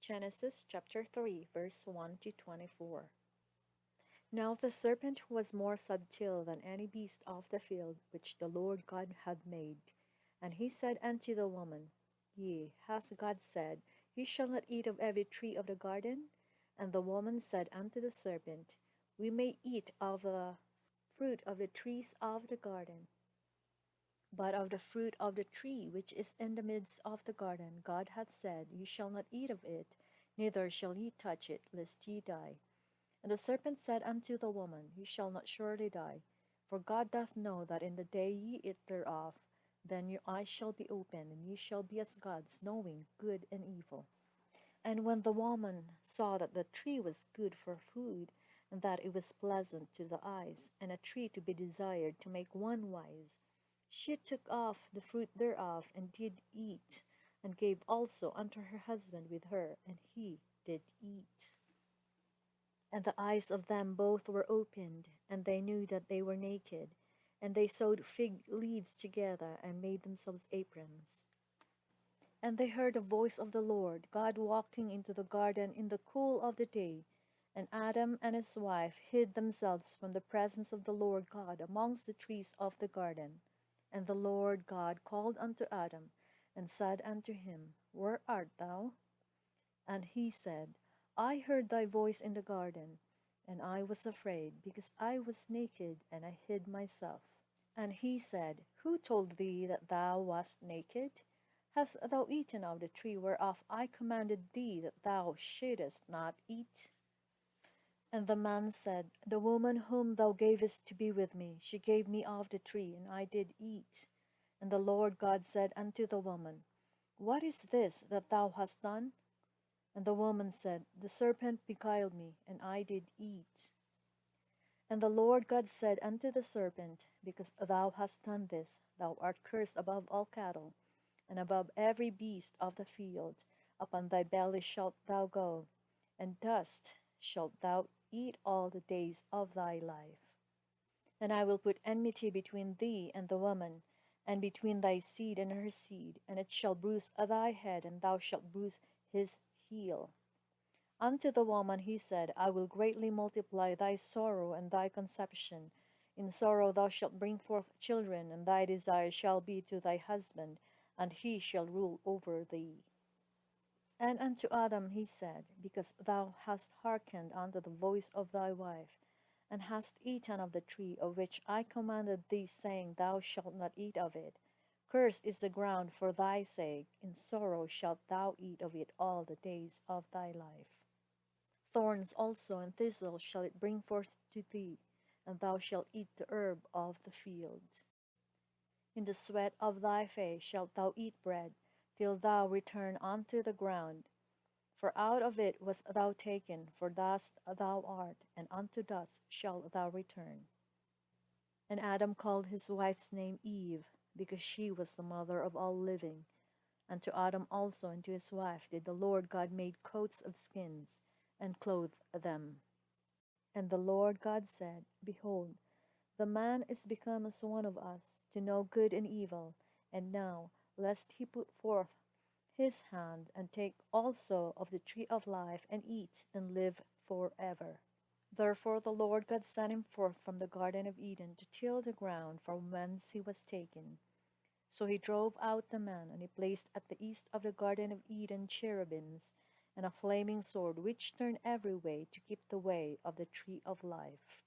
Genesis chapter 3, verse 1 to 24. Now the serpent was more subtle than any beast of the field which the Lord God had made. And he said unto the woman, Yea, hath God said, Ye shall not eat of every tree of the garden? And the woman said unto the serpent, We may eat of the fruit of the trees of the garden. But of the fruit of the tree which is in the midst of the garden, God hath said, Ye shall not eat of it, neither shall ye touch it, lest ye die. And the serpent said unto the woman, Ye shall not surely die. For God doth know that in the day ye eat thereof, then your eyes shall be opened, and ye shall be as gods, knowing good and evil. And when the woman saw that the tree was good for food, and that it was pleasant to the eyes, and a tree to be desired to make one wise, she took off the fruit thereof, and did eat, and gave also unto her husband with her, and he did eat. And the eyes of them both were opened, and they knew that they were naked. And they sewed fig leaves together, and made themselves aprons. And they heard the voice of the Lord God walking into the garden in the cool of the day. And Adam and his wife hid themselves from the presence of the Lord God amongst the trees of the garden. And the Lord God called unto Adam, and said unto him, Where art thou? And he said, I heard thy voice in the garden, and I was afraid, because I was naked, and I hid myself. And he said, Who told thee that thou wast naked? Hast thou eaten of the tree whereof I commanded thee that thou shouldest not eat? And the man said, The woman whom thou gavest to be with me, she gave me of the tree, and I did eat. And the Lord God said unto the woman, What is this that thou hast done? And the woman said, The serpent beguiled me, and I did eat. And the Lord God said unto the serpent, Because thou hast done this, thou art cursed above all cattle, and above every beast of the field. Upon thy belly shalt thou go, and dust shalt thou eat all the days of thy life. And I will put enmity between thee and the woman, and between thy seed and her seed, and it shall bruise thy head, and thou shalt bruise his heel. Unto the woman he said, I will greatly multiply thy sorrow and thy conception. In sorrow thou shalt bring forth children, and thy desire shall be to thy husband, and he shall rule over thee. And unto Adam he said, Because thou hast hearkened unto the voice of thy wife, and hast eaten of the tree of which I commanded thee, saying, Thou shalt not eat of it. Cursed is the ground for thy sake, in sorrow shalt thou eat of it all the days of thy life. Thorns also and thistles shall it bring forth to thee, and thou shalt eat the herb of the field. In the sweat of thy face shalt thou eat bread, till thou return unto the ground. For out of it wast thou taken, for dust thou art, and unto dust shalt thou return. And Adam called his wife's name Eve, because she was the mother of all living. And to Adam also and to his wife did the Lord God make coats of skins, and clothed them. And the Lord God said, Behold, the man is become as one of us, to know good and evil. And now, lest he put forth his hand, and take also of the tree of life, and eat, and live forever. Therefore the Lord God sent him forth from the garden of Eden to till the ground from whence he was taken. So he drove out the man, and he placed at the east of the garden of Eden cherubims, and a flaming sword which turned every way to keep the way of the tree of life.